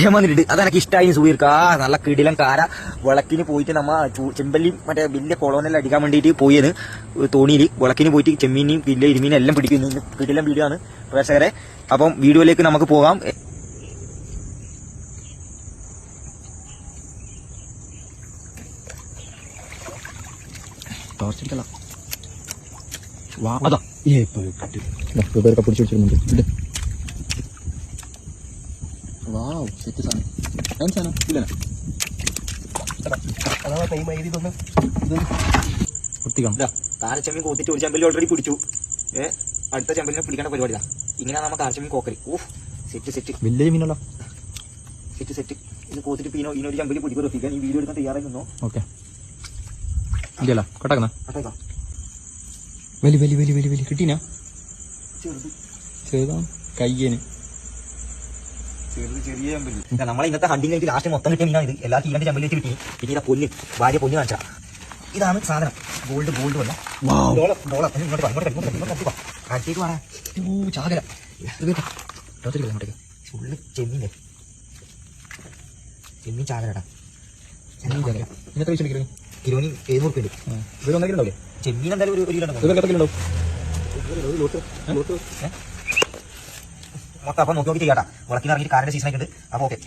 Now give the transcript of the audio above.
വന്നിട്ടുണ്ട്. അതെനിക്ക് ഇഷ്ടമായി സുബീർക്ക. നല്ല കിടിലം കാര വിളക്കിന് പോയിട്ട് നമ്മ ചെമ്പല്ലി മറ്റേ വലിയ കൊളോനെല്ലാം അടിക്കാൻ വേണ്ടിയിട്ട് പോയത് തോണിയിൽ വിളക്കിന് പോയിട്ട് ചെമ്മീനും വലിയ ഇരുമീനും എല്ലാം പിടിക്കുന്നു. കിടിലം വീഡിയോ ആണ് പ്രേക്ഷകരെ. അപ്പം വീഡിയോയിലേക്ക് നമുക്ക് പോകാം. അതാ പിടിച്ചു വെച്ചിരുന്നുണ്ട്. വാവ് സെറ്റ് സാധനം ഇല്ല കാരച്ചെമ്മീൻ കോത്തിട്ട് ഒരു ചെമ്പല്ലി ഓൾറെഡി പിടിച്ചു. അടുത്ത ചെമ്പലിനെ പിടിക്കേണ്ട പരിപാടിയാണ്. ഇങ്ങനെയാണ് നമ്മ കാരച്ചെമ്മീൻ കോക്കറി. ഓഹ് സെറ്റ് സെറ്റ് വലിയ മീനല്ലോ. സെറ്റ് സെറ്റ് ഇത് കോത്തിട്ട് പീനോ ഇതിനൊരു ചെമ്പലി പിടിക്കും. ഈ വീഡിയോ എടുക്കാൻ തയ്യാറായി. ഓക്കെ കട്ടാക്കുന്ന വലി വലി വലി വലി വലി കിട്ടീനാ ചെറുതാ കയ്യേന് ചെറിയ ചെമ്പല്ലി. നമ്മളെ ഇന്നത്തെ ഹണ്ടിങ് ആയിട്ട് ലാസ്റ്റ് മൊത്തം കിട്ടിയ മീനാണ് ഇത്. എല്ലാ തീരന്റെ ചെമ്പലിലേക്ക് കിട്ടി. പിന്നെ ഇതാ പൊന്ന് ഭാര്യ പൊന്ന് കാണിച്ചാ. ഇതാണ് സാധനം. ഗോൾഡ് ഗോൾഡ് വല്ല അടുത്തേക്ക് പറയാ ചാകര ഇങ്ങോട്ടേക്ക് ഫുള്ള് ചെമ്മീൻ്റെ ചെമ്മീൻ ചാകരടാ. ഇന്നത്തെ പൈസ കിലോന് 700 രൂപ ഉണ്ട്. ഇത് ഒന്നര ചെമ്മീൻ എന്തായാലും ഒരു കിലോ ഉണ്ടാവും. മൊത്തം അപ്പം നോക്കി നോക്കി ചെയ്യാട്ടാ. വിളക്കിന് ഇറങ്ങിയിട്ട് കാരന്റെ സീസൺ ആയിട്ട്. അപ്പോൾ ഓക്കെ.